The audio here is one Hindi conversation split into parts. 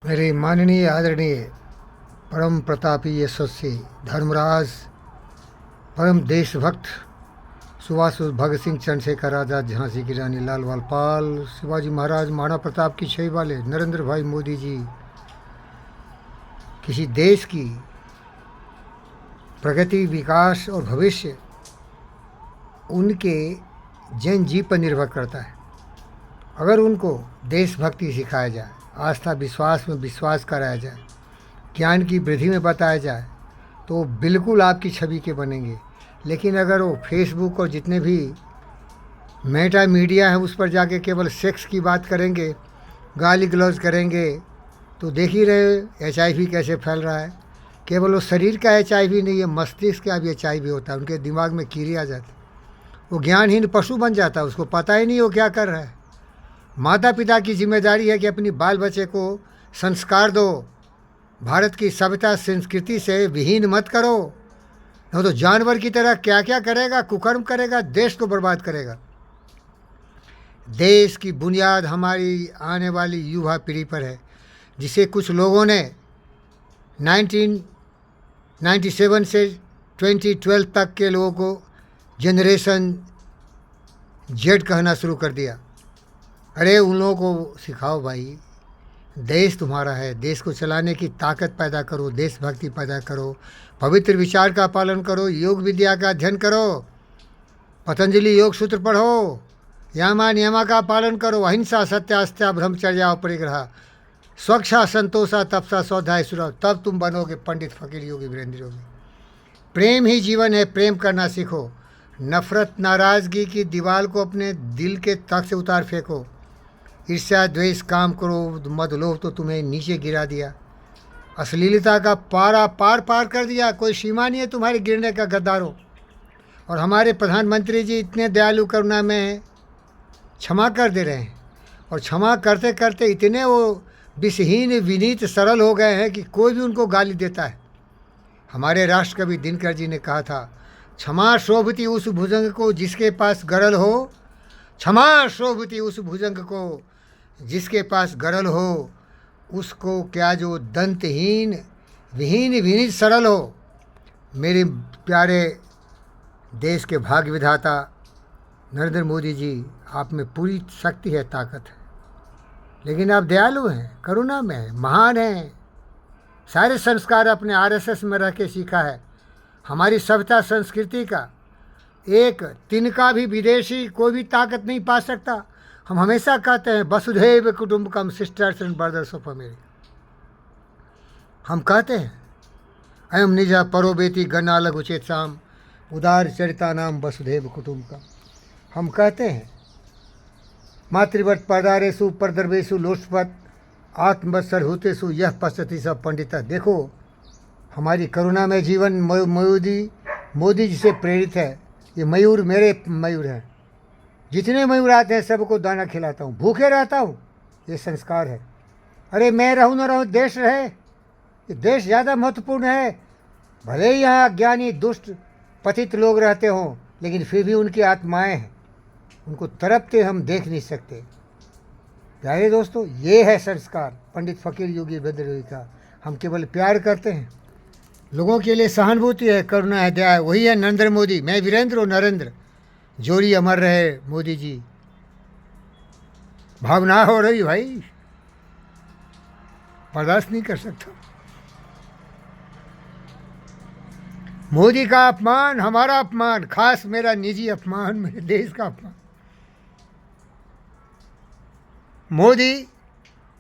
मेरे माननीय आदरणीय परम प्रतापी यशस्वी धर्मराज परम देशभक्त सुभाष भगत सिंह चंद्रशेखर आज़ाद झांसी की रानी लाल पाल शिवाजी महाराज महाराणा प्रताप की छवि वाले नरेंद्र भाई मोदी जी किसी देश की प्रगति विकास और भविष्य उनके जन जी पर निर्भर करता है। अगर उनको देशभक्ति सिखाया जाए, आस्था विश्वास में विश्वास कराया जाए, ज्ञान की वृद्धि में बताया जाए तो बिल्कुल आपकी छवि के बनेंगे। लेकिन अगर वो फेसबुक और जितने भी मेटा मीडिया है उस पर जाके केवल सेक्स की बात करेंगे, गाली गलौज करेंगे, तो देख ही रहे HIV कैसे फैल रहा है। केवल वो शरीर का HIV नहीं है, मस्तिष्क का भी HIV होता है। उनके दिमाग में कीड़े आ जाते, वो ज्ञानहीन पशु बन जाता है, उसको पता ही नहीं वो क्या कर रहा है। माता पिता की जिम्मेदारी है कि अपनी बाल बच्चे को संस्कार दो, भारत की सभ्यता संस्कृति से विहीन मत करो, नहीं तो जानवर की तरह क्या क्या करेगा, कुकर्म करेगा, देश को बर्बाद करेगा। देश की बुनियाद हमारी आने वाली युवा पीढ़ी पर है, जिसे कुछ लोगों ने 1997 से 2012 तक के लोगों को जनरेशन जेड कहना शुरू कर दिया। अरे उन लोगों को सिखाओ भाई, देश तुम्हारा है, देश को चलाने की ताकत पैदा करो, देशभक्ति पैदा करो, पवित्र विचार का पालन करो, योग विद्या का अध्ययन करो, पतंजलि योग सूत्र पढ़ो, यामा नियमा का पालन करो, अहिंसा सत्यास्त्या ब्रह्मचर्या परिग्रह, स्वच्छा संतोषा तपसा स्वाध्याय सुराव, तब तुम बनोगे पंडित फकीर योगी वीरेंद्र योगी। प्रेम ही जीवन है, प्रेम करना सीखो। नफरत नाराज़गी की दीवार को अपने दिल के तख्त से उतार फेंको। ईर्ष्या द्वेष काम क्रोध मद लोभ तो तुम्हें नीचे गिरा दिया। अश्लीलता का पारा पार कर दिया, कोई सीमा नहीं है तुम्हारे गिरने का, गद्दारों। और हमारे प्रधानमंत्री जी इतने दयालु करुणा में क्षमा कर दे रहे हैं, और क्षमा करते करते इतने वो विषहीन विनीत सरल हो गए हैं कि कोई भी उनको गाली देता है। हमारे राष्ट्र कवि दिनकर जी ने कहा था, क्षमा शोभती उस भुजंग को जिसके पास गरल हो, क्षमा शोभती उस भुजंग को जिसके पास गरल हो, उसको क्या जो दंतहीन विहीन विनीत सरल हो। मेरे प्यारे देश के भाग्य विधाता नरेंद्र मोदी जी, आप में पूरी शक्ति है, ताकत है, लेकिन आप दयालु हैं, करुणा में हैं, महान हैं। सारे संस्कार अपने RSS में रह के सीखा है। हमारी सभ्यता संस्कृति का एक तिनका भी विदेशी कोई भी ताकत नहीं पा सकता। हम हमेशा कहते हैं वसुधैव कुटुंबकम, sisters and brothers of America. हम कहते हैं अयम निजा परोबेति गणा लघु चेतसाम उदार चरिता नाम वसुधैव कुटुंबकम। हम कहते हैं मातृवत पदारेशु परदर्वेशु लोष्पत आत्मवत्सर होतेसु यह पश्यति सब पंडिता। देखो हमारी करुणा में जीवन मोदी जी से प्रेरित है। ये मयूर मेरे मयूर हैं, जितने मयूर आते हैं सबको दाना खिलाता हूँ, भूखे रहता हूँ, ये संस्कार है। अरे मैं रहूँ न रहूँ, देश रहे, ये देश ज़्यादा महत्वपूर्ण है। भले ही यहाँ अज्ञानी दुष्ट पतित लोग रहते हों, लेकिन फिर भी उनकी आत्माएं हैं, उनको तड़पते हम देख नहीं सकते। प्यारे दोस्तों, ये है संस्कार पंडित फकीर योगी वीरेंद्र योगी का। हम केवल प्यार करते हैं, लोगों के लिए सहानुभूति है, करुणा है, दया है, वही है नरेंद्र मोदी। मैं वीरेंद्र और नरेंद्र, जोड़ी अमर रहे मोदी जी। भावना हो रही भाई, बर्दाश्त नहीं कर सकता। मोदी का अपमान हमारा अपमान, खास मेरा निजी अपमान, मेरे देश का अपमान। मोदी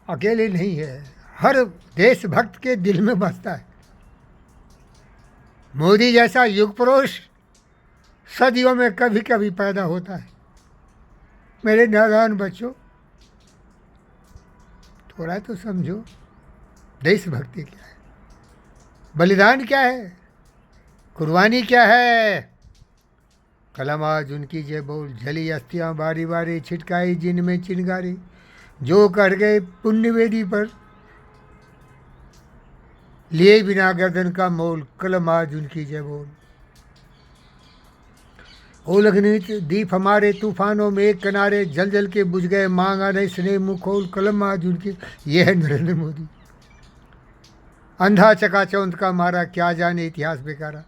अकेले नहीं है, हर देशभक्त के दिल में बसता है। मोदी जैसा युग पुरुष सदियों में कभी कभी पैदा होता है। मेरे नादान बच्चों, थोड़ा तो समझो, देशभक्ति क्या है, बलिदान क्या है, कुर्बानी क्या है। कलम आज उनकी जय बोल, जली अस्थियाँ बारी बारी, छिटकाई जिन में चिनगारी, जो कर गए पुण्य वेदी पर, लिए बिना गर्दन का मोल, कलम आज उनकी जय बोल। ओलघनित दीप हमारे तूफानों में एक किनारे, जल जल के बुझ गए, मांगा नहीं स्नेह मुँह खोल, कलम आज उनकी। ये है नरेंद्र मोदी। अंधा चकाचौंध का मारा क्या जाने इतिहास बेकारा।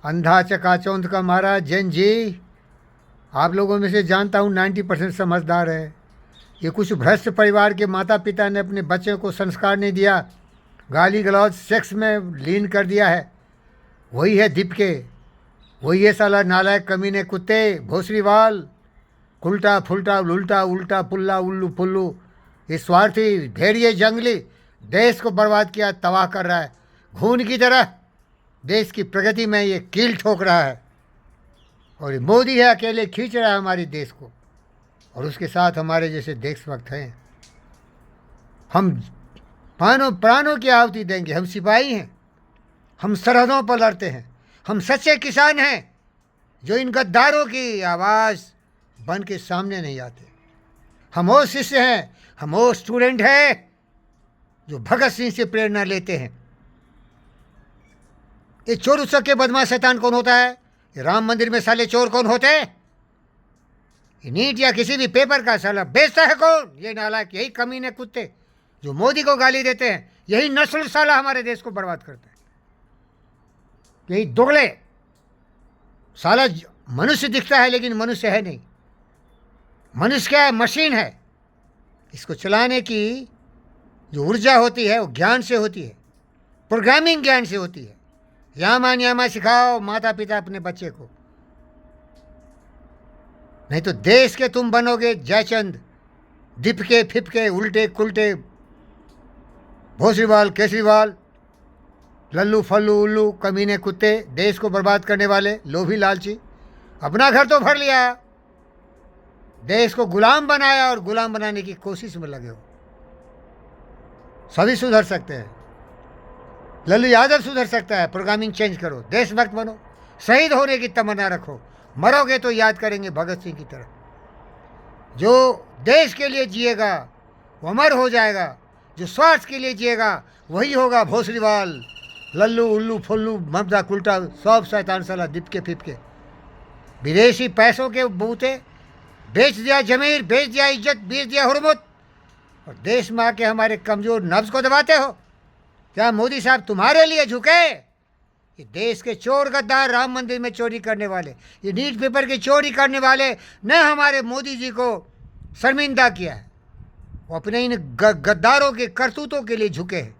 अंधा चकाचौंध का मारा। जैन जी, आप लोगों में से जानता हूँ 90% समझदार है। ये कुछ भ्रष्ट परिवार के माता पिता ने अपने बच्चों को संस्कार नहीं दिया, गाली गलौज सेक्स में लीन कर दिया है। वही है दीपके, वही है साला नालायक कमीने कुत्ते भोसरीवाल, उल्टा फुलटा उल्टा उल्टा पुल्ला उल्लू पुल्लू। ये स्वार्थी भेड़िए जंगली देश को बर्बाद किया, तबाह कर रहा है। खून की तरह देश की प्रगति में ये कील ठोक रहा है। और ये मोदी है अकेले खींच रहा है हमारे देश को, और उसके साथ हमारे जैसे देशभक्त हैं। हम प्राणों की आहुति देंगे। हम सिपाही हैं, हम सरहदों पर लड़ते हैं, हम सच्चे किसान हैं जो इन गद्दारों की आवाज़ बन के सामने नहीं आते। हम वो शिष्य हैं, हम वो स्टूडेंट हैं जो भगत सिंह से प्रेरणा लेते हैं। ये चोर उत्सव के बदमाश शैतान कौन होता है? ये राम मंदिर में साले चोर कौन होते हैं? ये नीट या किसी भी पेपर का साला बेचता है कौन? ये नालायक, यही कमीने कुत्ते जो मोदी को गाली देते हैं। यही नस्ल साला हमारे देश को बर्बाद करता है। यही दुगले साला मनुष्य दिखता है लेकिन मनुष्य है नहीं। मनुष्य क्या है? मशीन है। इसको चलाने की जो ऊर्जा होती है वो ज्ञान से होती है, प्रोग्रामिंग ज्ञान से होती है। यामा न्यामा सिखाओ माता पिता अपने बच्चे को, नहीं तो देश के तुम बनोगे जयचंद, दीपके फिपके उल्टे कुल्टे भोसरीवाल केसरीवाल, लल्लू फल्लू उल्लू कमीने कुत्ते, देश को बर्बाद करने वाले लोभी लालची। अपना घर तो भर लिया, देश को गुलाम बनाया और गुलाम बनाने की कोशिश में लगे हो। सभी सुधर सकते हैं, लल्लू यादव सुधर सकता है। प्रोग्रामिंग चेंज करो, देशभक्त बनो, शहीद होने की तमन्ना रखो। मरोगे तो याद करेंगे भगत सिंह की तरह। जो देश के लिए जिएगा वो अमर हो जाएगा, जो स्वार्थ के लिए जिएगा वही होगा भोसरीवाल, लल्लू उल्लू फुल्लू ममता कुल्टा सब शैतान साला दीपके फिपके। विदेशी पैसों के बूते बेच दिया जमीर, बेच दिया इज्जत, बेच दिया हुर्मत, और देश में आके हमारे कमज़ोर नब्ज़ को दबाते हो। क्या मोदी साहब तुम्हारे लिए झुके? ये देश के चोर गद्दार, राम मंदिर में चोरी करने वाले, ये नीट पेपर की चोरी करने वाले ने हमारे मोदी जी को शर्मिंदा किया है। वो अपने इन गद्दारों के करतूतों के लिए झुके हैं।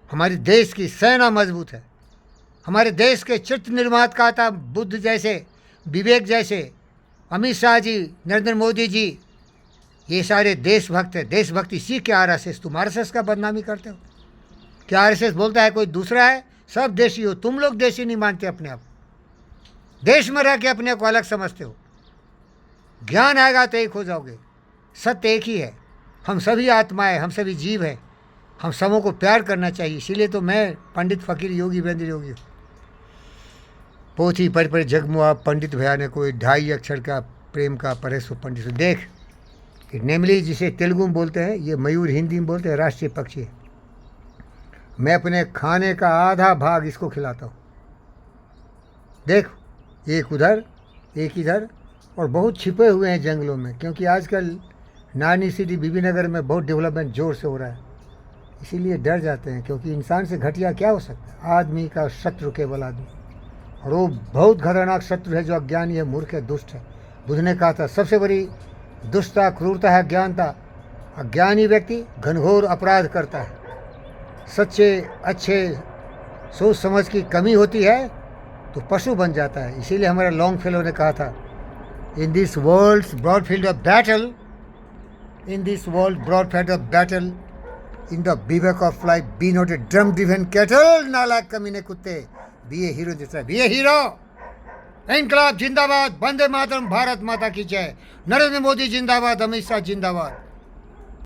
हमारे देश की सेना मजबूत है। हमारे देश के चित्र निर्माता बुद्ध जैसे, विवेक जैसे, अमित शाह जी, नरेंद्र मोदी जी, ये सारे देशभक्त हैं। देशभक्ति सीख के आरएसएस, तुम आरएसएस का बदनामी करते हो। क्या आरएसएस बोलता है कोई दूसरा है? सब देशी हो तुम लोग। देशी नहीं मानते अपने आप, देश में रह के अपने को अलग समझते हो। ज्ञान आएगा तो एक हो जाओगे। सत्य एक ही है, हम सभी आत्माएं, हम सभी जीव हैं, हम सबों को प्यार करना चाहिए। इसीलिए तो मैं पंडित फकीर योगी वीरेंद्र योगी हूँ। पोथी पढ़ पढ़ जगमुआ पंडित भया ने कोई 2.5 अक्षर का प्रेम का पढ़े सो पंडित। देख, नेमली जिसे तेलुगु में बोलते हैं, ये मयूर हिंदी में बोलते हैं, राष्ट्रीय पक्षी है। मैं अपने खाने का आधा भाग इसको खिलाता हूँ। देख, एक उधर एक इधर, और बहुत छिपे हुए हैं जंगलों में, क्योंकि आजकल नानी सिटी बीबीनगर में बहुत डेवलपमेंट जोर से हो रहा है। इसीलिए डर जाते हैं, क्योंकि इंसान से घटिया क्या हो सकता है? आदमी का शत्रु केवल आदमी, और वो बहुत खतरनाक शत्रु है जो अज्ञानी है, मूर्ख है, दुष्ट है। बुद्ध ने कहा था सबसे बड़ी दुष्टता क्रूरता है अज्ञानता। अज्ञानी व्यक्ति घनघोर अपराध करता है। सच्चे अच्छे सोच समझ की कमी होती है तो पशु बन जाता है। इसीलिए हमारा लॉन्ग फेलो ने कहा था, in this world broad field of battle, in this world broad field of battle, in the bivouac of life, be not a drum driven cattle. नालायक कमीने कुत्ते, बी ए हीरो जैसा, बी ए हीरो। इनकलाब जिंदाबाद, वंदे मातरम, भारत माता की जय, नरेंद्र मोदी जिंदाबाद, अमित शाह जिंदाबाद।